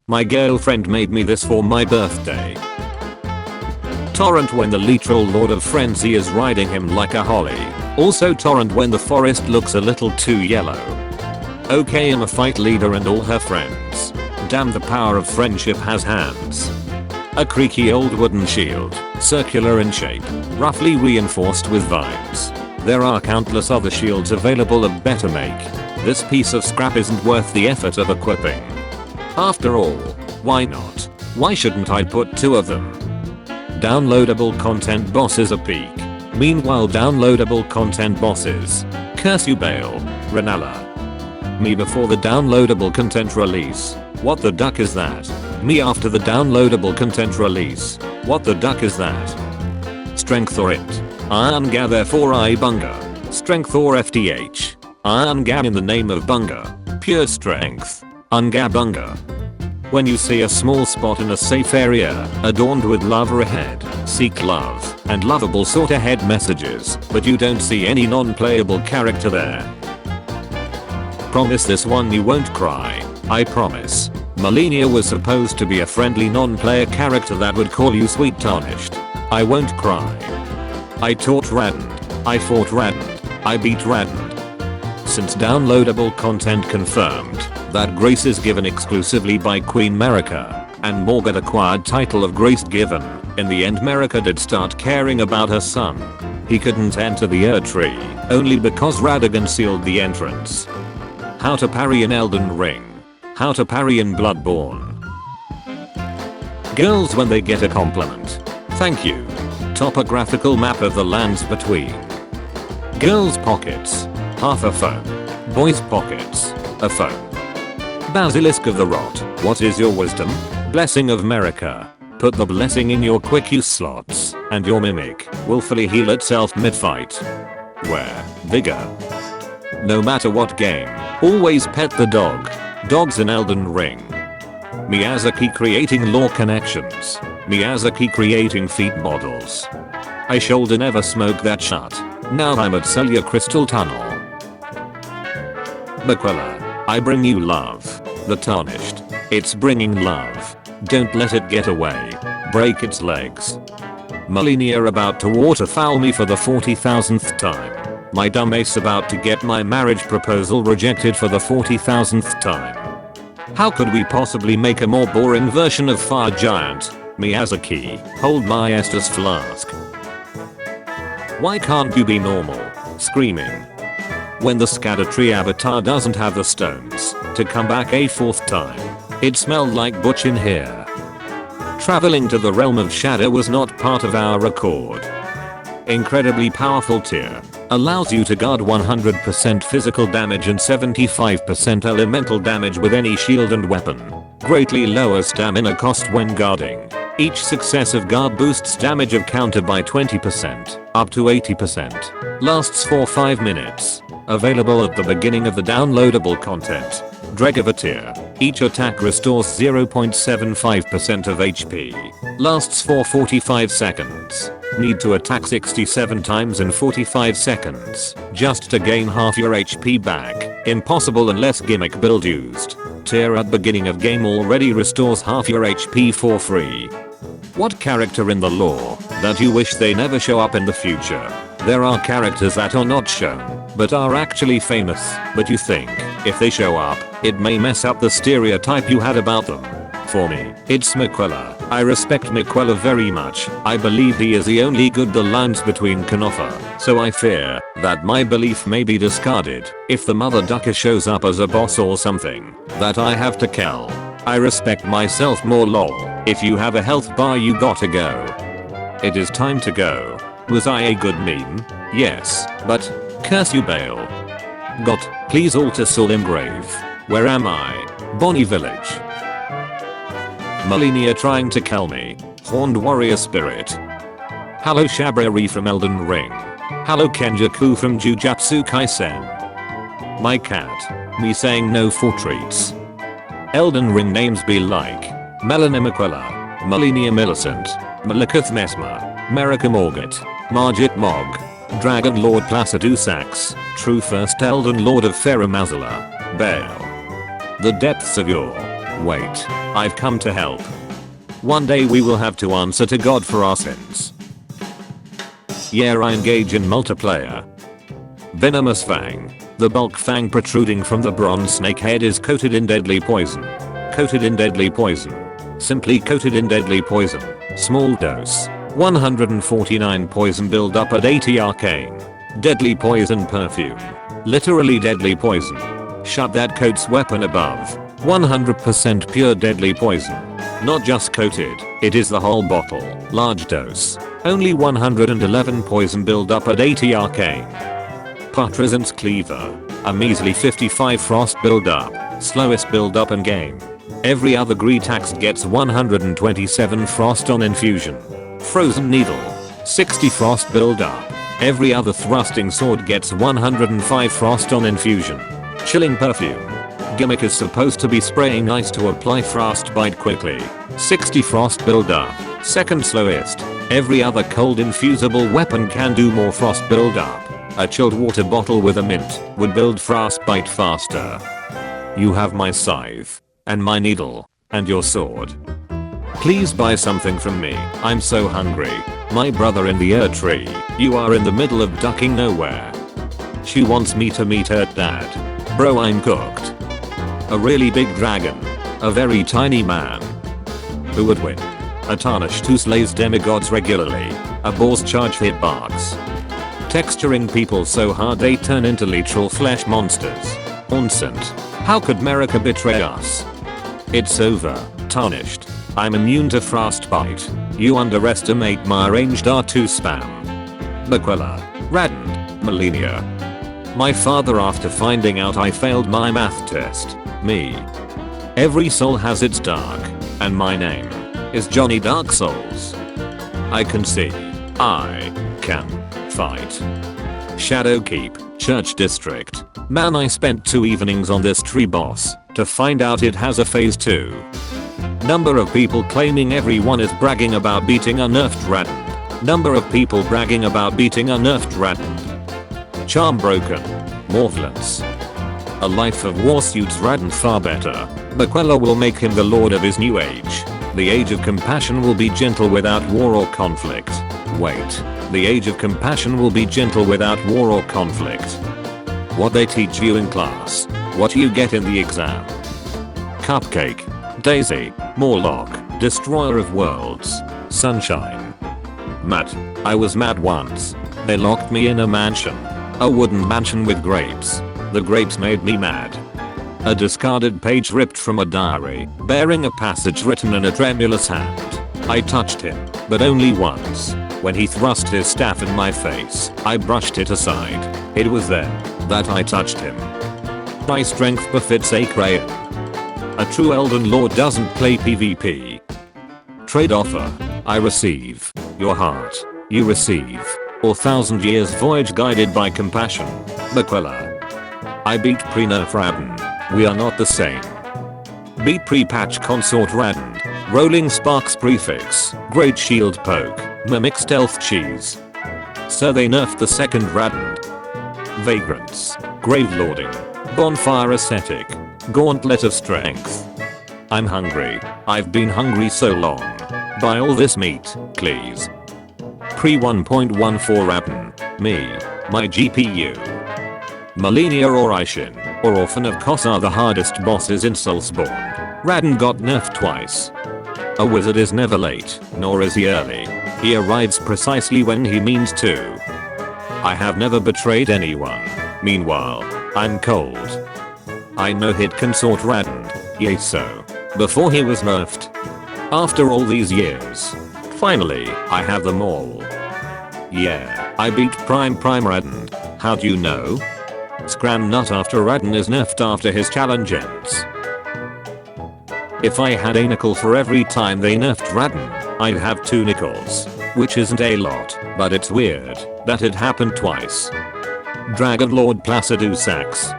My girlfriend made me this for my birthday. Torrent when the literal Lord of Frenzy is riding him like a holly. Also torrent when the forest looks a little too yellow. Okay, I'm a fight leader and all her friends. Damn, the power of friendship has hands. A creaky old wooden shield, circular in shape, roughly reinforced with vines. There are countless other shields available at better make. This piece of scrap isn't worth the effort of equipping. After all, why not? Why shouldn't I put 2 of them? Downloadable content bosses a peak. Meanwhile, downloadable content bosses. Curse you, Bale. Renala. Me before the downloadable content release. What the duck is that? Me after the downloadable content release. What the duck is that? Strength or it? Anga therefore I bunga. Strength or FTH? Anga in the name of bunga. Pure strength. Unga bunga. When you see a small spot in a safe area, adorned with lava ahead, seek love, and lovable sort ahead messages, but you don't see any non-playable character there. Promise this one you won't cry. I promise. Malenia was supposed to be a friendly non-player character that would call you sweet tarnished. I won't cry. I taught Radahn. I fought Radahn. I beat Radahn. Since downloadable content confirmed that Grace is given exclusively by Queen Marika, and Morgoth acquired title of Grace given, in the end Marika did start caring about her son. He couldn't enter the Erdtree, only because Radahn sealed the entrance. How to parry in Elden Ring. How to parry in Bloodborne. Girls when they get a compliment. Thank you. Topographical map of the lands between. Girls pockets. Half a phone. Boys pockets. A phone. Basilisk of the Rot. What is your wisdom? Blessing of Marika. Put the blessing in your quick use slots, and your mimic will fully heal itself mid-fight. Where? Vigor. No matter what game, always pet the dog. Dogs in Elden Ring. Miyazaki creating lore connections. Miyazaki creating feet models. I shoulda never smoke that shut. Now I'm at Cellular Crystal Tunnel. Maquilla. I bring you love. The tarnished. It's bringing love. Don't let it get away. Break its legs. Malenia about to waterfowl me for the 40,000th time. My dumb ace about to get my marriage proposal rejected for the 40,000th time. How could we possibly make a more boring version of Fire Giant? Miyazaki, hold my Estus flask. Why can't you be normal? Screaming. When the Scatter-Tree avatar doesn't have the stones to come back a 4th time. It smelled like butch in here. Traveling to the realm of shadow was not part of our record. Incredibly powerful tier. Allows you to guard 100% physical damage and 75% elemental damage with any shield and weapon. Greatly lowers stamina cost when guarding. Each successive guard boosts damage of counter by 20%, up to 80%. Lasts for 5 minutes. Available at the beginning of the downloadable content. Dregovatir. Each attack restores 0.75% of HP. Lasts for 45 seconds. Need to attack 67 times in 45 seconds just to gain half your HP back. Impossible unless gimmick build used. Tier at beginning of game already restores half your HP for free. What character in the lore that you wish they never show up in the future? There are characters that are not shown, but are actually famous, but you think, if they show up, it may mess up the stereotype you had about them. For me, it's Maquilla. I respect Maquilla very much. I believe he is the only good the lines between can offer, so I fear that my belief may be discarded if the mother ducker shows up as a boss or something that I have to kill. I respect myself more lol. If you have a health bar you gotta go. It is time to go. Was I a good meme? Yes, but curse you Bale. Got, please alter soul engrave. Where am I? Bonnie Village. Malenia trying to kill me. Horned warrior spirit. Hello Shabrari from Elden Ring. Hello Kenjaku from Jujutsu Kaisen. My cat. Me saying no for treats. Elden Ring names be like Melanie Maquilla, Malenia Millicent, Malakath Mesmer, Marika Morgoth, Margit Mog, Dragon Lord Placidu Sax, True First Elden Lord of Ferra Mazala, Bale. The depths of your Wait, I've come to help. One day we will have to answer to God for our sins. Yeah, I engage in multiplayer. Venomous Fang. The bulk fang protruding from the bronze snake head is coated in deadly poison. Coated in deadly poison. Simply coated in deadly poison. Small dose. 149 poison build up at 80 arcane. Deadly poison perfume. Literally deadly poison. Shut that coats weapon above. 100% pure deadly poison. Not just coated, it is the whole bottle. Large dose. Only 111 poison build up at 80 arcane. Putrescence Cleaver. A measly 55 frost build up. Slowest build up in game. Every other Greetax gets 127 frost on infusion. Frozen Needle. 60 frost build up. Every other thrusting sword gets 105 frost on infusion. Chilling Perfume. Gimmick is supposed to be spraying ice to apply frostbite quickly. 60 frost build up. Second slowest. Every other cold infusible weapon can do more frost build up. A chilled water bottle with a mint would build frostbite faster. You have my scythe. And my needle. And your sword. Please buy something from me. I'm so hungry. My brother in the tree. You are in the middle of ducking nowhere. She wants me to meet her dad. Bro, I'm cooked. A really big dragon. A very tiny man. Who would win? A Tarnished who slays demigods regularly. A boss charge hitbox. Texturing people so hard they turn into literal flesh monsters. Onsent. How could America betray us? It's over. Tarnished. I'm immune to frostbite. You underestimate my ranged R2 spam. Maquilla. Radahn. Millennia. My father after finding out I failed my math test. Me. Every soul has its dark. And my name is Johnny Dark Souls. I can see. I can fight. Shadowkeep. Church District. Man, I spent 2 evenings on this tree boss to find out it has a phase 2. Number of people claiming everyone is bragging about beating a nerfed Radahn. Number of people bragging about beating a nerfed Radahn. Charm broken. Morphlance. A life of war suits Radahn far better. Maquilla will make him the lord of his new age. The age of compassion will be gentle without war or conflict. Wait. The age of compassion will be gentle without war or conflict. What they teach you in class. What you get in the exam. Cupcake. Daisy. Morlock. Destroyer of worlds. Sunshine. Mad. I was mad once. They locked me in a mansion. A wooden mansion with grapes. The grapes made me mad. A discarded page ripped from a diary, bearing a passage written in a tremulous hand. I touched him, but only once. When he thrust his staff in my face, I brushed it aside. It was then that I touched him. My strength befits a crayon. A true Elden Lord doesn't play PvP. Trade offer. I receive your heart. You receive. Or 1,000 years voyage guided by compassion. Maquilla. I beat pre-nerf Radahn. We are not the same. Beat pre-patch consort Radahn. Rolling sparks prefix. Great shield poke. Mimic stealth cheese. So they nerfed the second Radahn. Vagrants. Grave lording. Bonfire ascetic. Gauntlet of strength. I'm hungry. I've been hungry so long. Buy all this meat, please. Pre 1.14 Radahn. Me. My GPU. Millennia or Ishin, or Orphan of Kos are the hardest bosses in Soulsborne. Radahn got nerfed twice. A wizard is never late, nor is he early. He arrives precisely when he means to. I have never betrayed anyone. Meanwhile, I'm cold. I no-hit consort Radahn, yay so. Before he was nerfed. After all these years. Finally, I have them all. Yeah, I beat Prime Radahn. How do you know? Scram nut after Radahn is nerfed after his challenge ends. If I had a nickel for every time they nerfed Radahn, I'd have 2 nickels. Which isn't a lot, but it's weird that it happened twice. Dragon Lord Placidu Sax.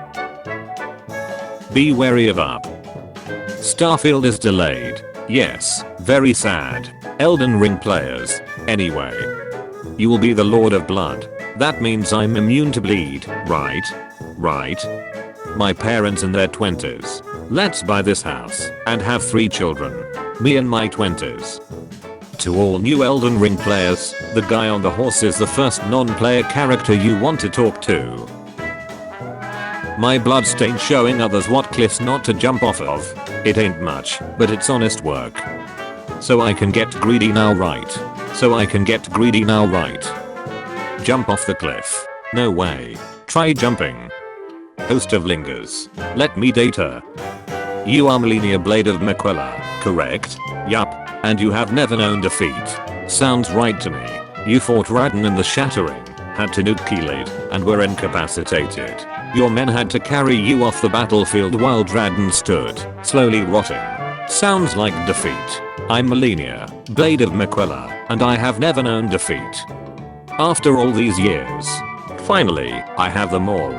Be wary of up. Starfield is delayed. Yes, very sad. Elden Ring players. Anyway. You will be the Lord of Blood. That means I'm immune to bleed, right? Right? My parents in their 20s. Let's buy this house and have 3 children. Me in my 20s. To all new Elden Ring players, the guy on the horse is the first non-player character you want to talk to. My bloodstain showing others what cliffs not to jump off of. It ain't much, but it's honest work. So I can get greedy now, right? Jump off the cliff. No way. Try jumping. Host of Lingers. Let me date her. You are Melania Blade of Mequella, correct? Yup. And you have never known defeat. Sounds right to me. You fought Radahn in the Shattering, had to nuke Keylade, and were incapacitated. Your men had to carry you off the battlefield while Radahn stood, slowly rotting. Sounds like defeat. I'm Melania, Blade of Mequella, and I have never known defeat. After all these years. Finally, I have them all.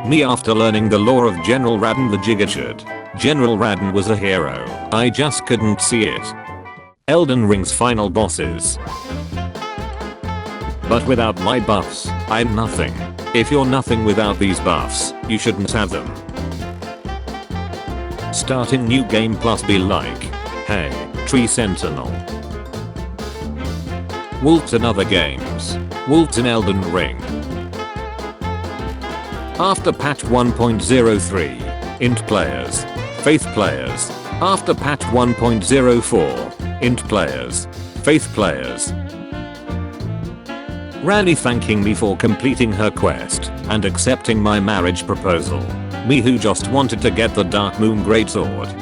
Me after learning the lore of General Radahn the Gigachad. General Radahn was a hero, I just couldn't see it. Elden Ring's final bosses. But without my buffs, I'm nothing. If you're nothing without these buffs, you shouldn't have them. Starting new game plus be like, hey, Tree Sentinel. Wolves in other games. Wolves in Elden Ring. After patch 1.03, int players. Faith players. After patch 1.04, int players. Faith players. Randy thanking me for completing her quest and accepting my marriage proposal. Me who just wanted to get the Dark Moon Greatsword.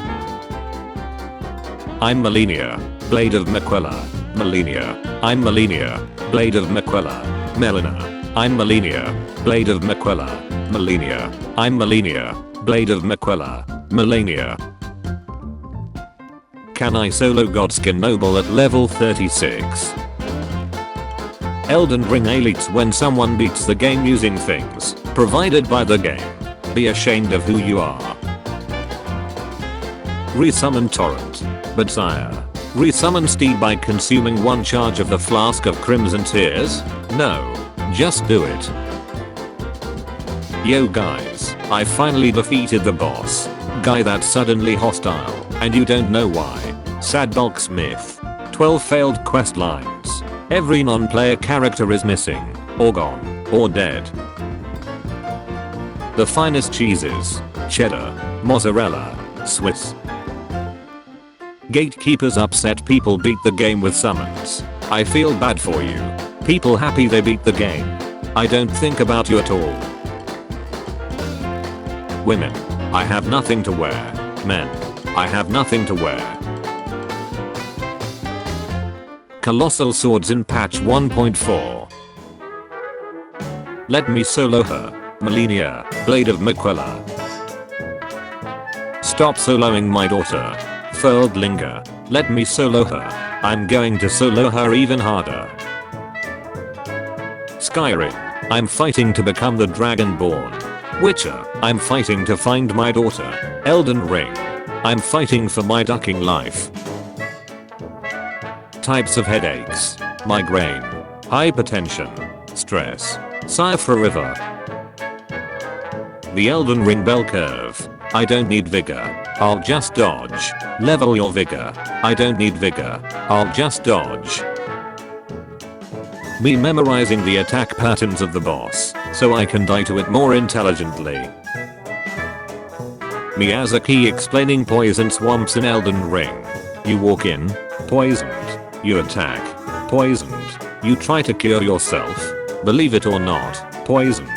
I'm Melania, Blade of Mequella. Melania. I'm Melania, Blade of Mequella. Melina. I'm Melania, Blade of Mequella. Melania. I'm Melania, Blade of Mequella. Melania. Can I solo Godskin Noble at level 36? Elden Ring elites when someone beats the game using things provided by the game. Be ashamed of who you are. Resummon Torrent. But sire. Resummon Steed by consuming 1 charge of the Flask of Crimson Tears? No. Just do it. Yo guys, I finally defeated the boss. Guy that's suddenly hostile, and you don't know why. Sad Bulk Smith. 12 failed quest lines. Every non-player character is missing, or gone, or dead. The finest cheeses. Cheddar. Mozzarella. Swiss. Gatekeepers upset people beat the game with summons. I feel bad for you. People happy they beat the game. I don't think about you at all. Women. I have nothing to wear. Men. I have nothing to wear. Colossal swords in patch 1.4. Let me solo her. Melania, Blade of Mequella. Stop soloing my daughter. Furled Linger. Let me solo her. I'm going to solo her even harder. Skyrim. I'm fighting to become the Dragonborn. Witcher. I'm fighting to find my daughter. Elden Ring. I'm fighting for my ducking life. Types of headaches. Migraine. Hypertension. Stress. Cypher River. The Elden Ring bell curve. I don't need vigor. I'll just dodge. Level your vigor. I don't need vigor. I'll just dodge. Me memorizing the attack patterns of the boss, so I can die to it more intelligently. Miyazaki explaining poison swamps in Elden Ring. You walk in, poisoned. You attack, poisoned. You try to cure yourself, believe it or not, poisoned.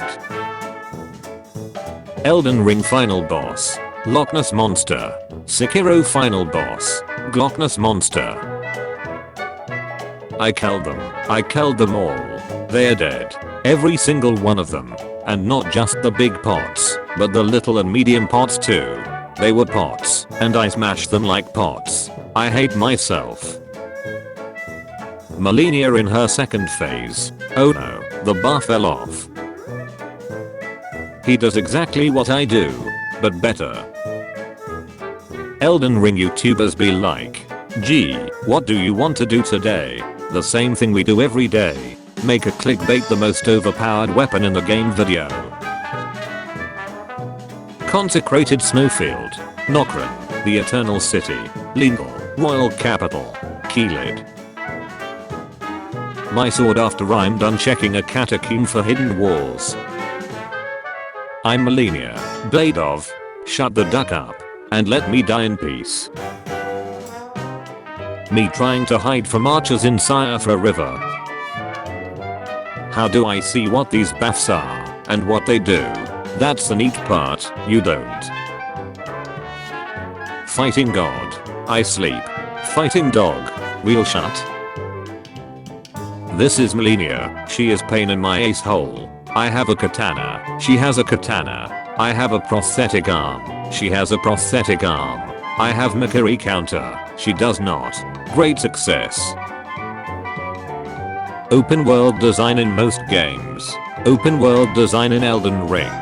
Elden Ring final boss. Loch Ness Monster. Sekiro final boss. Loch Ness Monster. I killed them all. They're dead. Every single one of them. And not just the big pots, but the little and medium pots too. They were pots, and I smashed them like pots. I hate myself. Melania in her second phase. Oh no, the bar fell off. He does exactly what I do, but better. Elden Ring YouTubers be like, gee, what do you want to do today? The same thing we do every day. Make a clickbait the most overpowered weapon in the game video. Consecrated Snowfield. Nokran. The Eternal City. Lingle. Royal Capital. Keelid. My sword after I'm done checking a catacomb for hidden walls. I'm Melania. Blade of. Shut the duck up. And let me die in peace. Me trying to hide from archers in Siafra River. How do I see what these baths are and what they do? That's the neat part, you don't. Fighting God. I sleep. Fighting dog. Wheel shut. This is Melania. She is pain in my ace hole. I have a katana. She has a katana. I have a prosthetic arm. She has a prosthetic arm. I have Mikiri counter. She does not. Great success. Open world design in most games. Open world design in Elden Ring.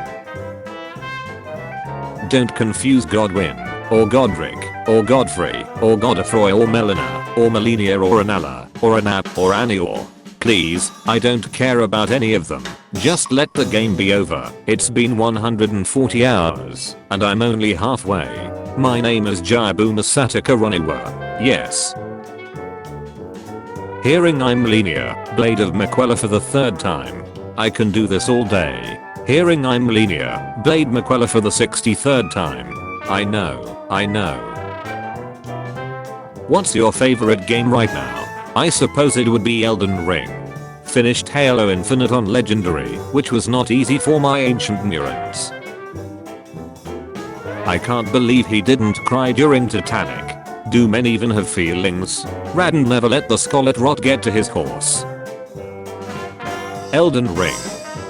Don't confuse Godwin, or Godric, or Godfrey, or Godfroy, or Melina, or Melania, or Anala, or Anap, or Anior. Please, I don't care about any of them. Just let the game be over. It's been 140 hours, and I'm only halfway. My name is Jayabuna Satakaroniwa. Yes. Hearing I'm Melania, Blade of Mequella for the third time. I can do this all day. Hearing I'm Melania, Blade Mequella for the 63rd time. I know, I know. What's your favorite game right now? I suppose it would be Elden Ring. Finished Halo Infinite on Legendary, which was not easy for my ancient neurons. I can't believe he didn't cry during Titanic. Do men even have feelings? Radahn never let the Scarlet Rot get to his horse. Elden Ring.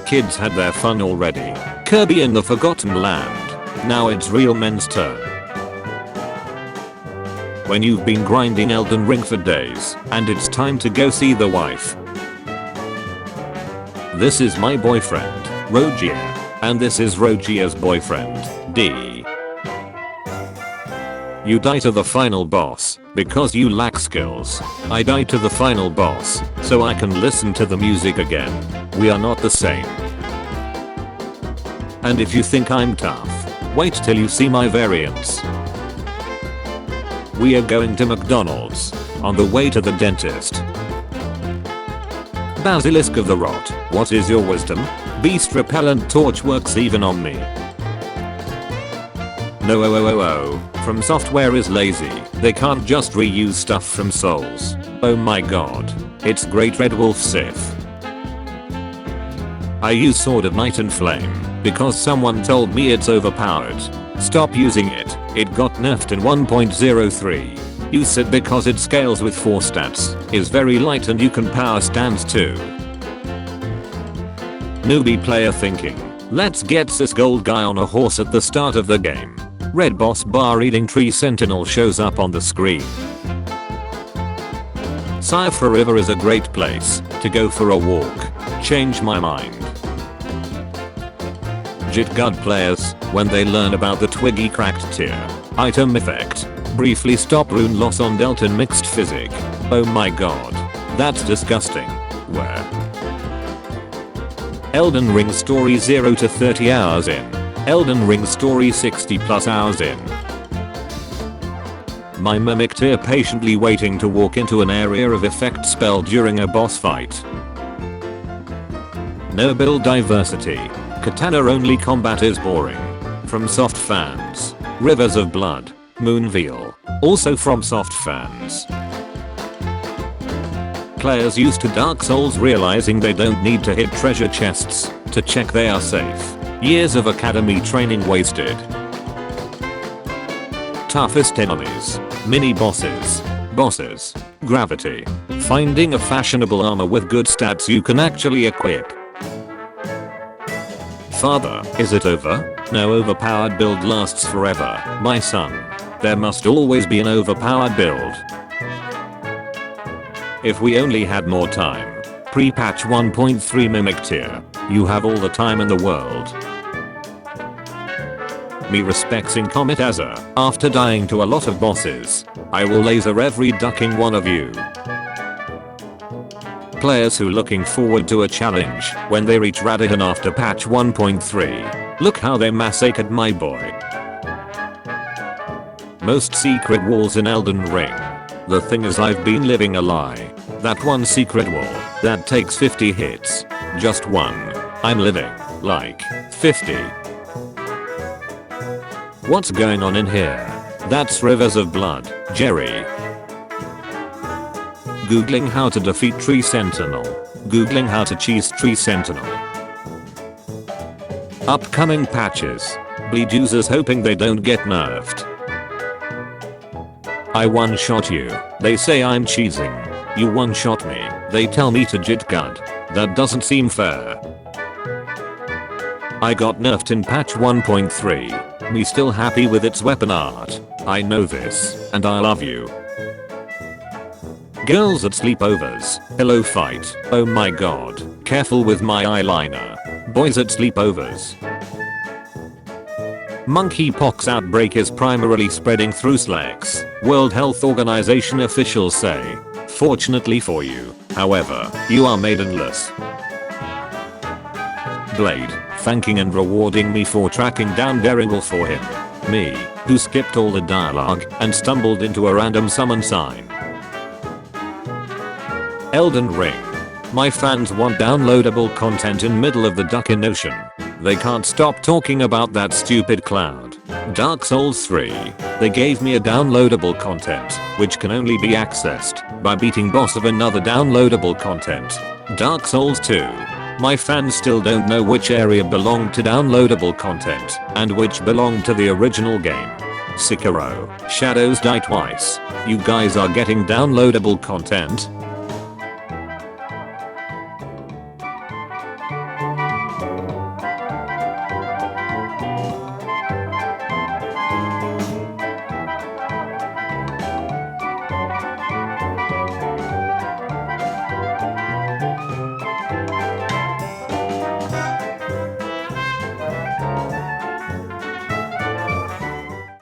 Kids had their fun already. Kirby in the Forgotten Land. Now it's real men's turn. When you've been grinding Elden Ring for days, and it's time to go see the wife. This is my boyfriend, Rogia. And this is Rogia's boyfriend, D. You die to the final boss, because you lack skills. I die to the final boss, so I can listen to the music again. We are not the same. And if you think I'm tough, wait till you see my variants. We are going to McDonald's. On the way to the dentist. Basilisk of the Rot, what is your wisdom? Beast repellent torch works even on me. No From Software is lazy. They can't just reuse stuff from Souls. Oh my god. It's Great Red Wolf Sith. I use Sword of Night and Flame because someone told me it's overpowered. Stop using it. It got nerfed in 1.03. Use it because it scales with 4 stats, is very light and you can power stands too. Newbie player thinking, let's get this gold guy on a horse at the start of the game. Red boss bar eating tree sentinel shows up on the screen. Siafra River is a great place to go for a walk. Change my mind. Jitgud players, when they learn about the Twiggy cracked tier item effect, briefly stop rune loss on Delta mixed physic. Oh my god. That's disgusting. Where? Elden Ring story 0 to 30 hours in. Elden Ring story 60 plus hours in. My mimic tier patiently waiting to walk into an area of effect spell during a boss fight. No build diversity. Katana only combat is boring. From soft fans. Rivers of Blood. Moonveil. Also from soft fans. Players used to Dark Souls realizing they don't need to hit treasure chests to check they are safe. Years of academy training wasted. Toughest enemies. Mini bosses. Bosses. Gravity. Finding a fashionable armor with good stats you can actually equip. Father, is it over? No overpowered build lasts forever, my son. There must always be an overpowered build. If we only had more time. Pre-patch 1.3 mimic tier. You have all the time in the world. Me respecting Comet Azza. After dying to a lot of bosses, I will laser every ducking one of you. Players who looking forward to a challenge when they reach Radahn after patch 1.3. Look how they massacred my boy. Most secret walls in Elden Ring. The thing is, I've been living a lie. That one secret wall that takes 50 hits. Just one. I'm living like 50. What's going on in here? That's rivers of blood, Jerry. Googling how to defeat Tree Sentinel. Googling how to cheese Tree Sentinel. Upcoming patches. Bleed users hoping they don't get nerfed. I one-shot you. They say I'm cheesing. You one-shot me. They tell me to jit gud. That doesn't seem fair. I got nerfed in patch 1.3. Me still happy with its weapon art. I know this, and I love you. Girls at sleepovers. Hello fight. Oh my god. Careful with my eyeliner. Boys at sleepovers. Monkeypox outbreak is primarily spreading through slacks. World Health Organization officials say. Fortunately for you, however, you are maidenless. Blade, thanking and rewarding me for tracking down Derringle for him. Me, who skipped all the dialogue and stumbled into a random summon sign. Elden Ring. My fans want downloadable content in middle of the Duckin' Ocean. They can't stop talking about that stupid cloud. Dark Souls 3. They gave me a downloadable content, which can only be accessed by beating boss of another downloadable content. Dark Souls 2. My fans still don't know which area belonged to downloadable content and which belonged to the original game. Sekiro. Shadows Die Twice. You guys are getting downloadable content?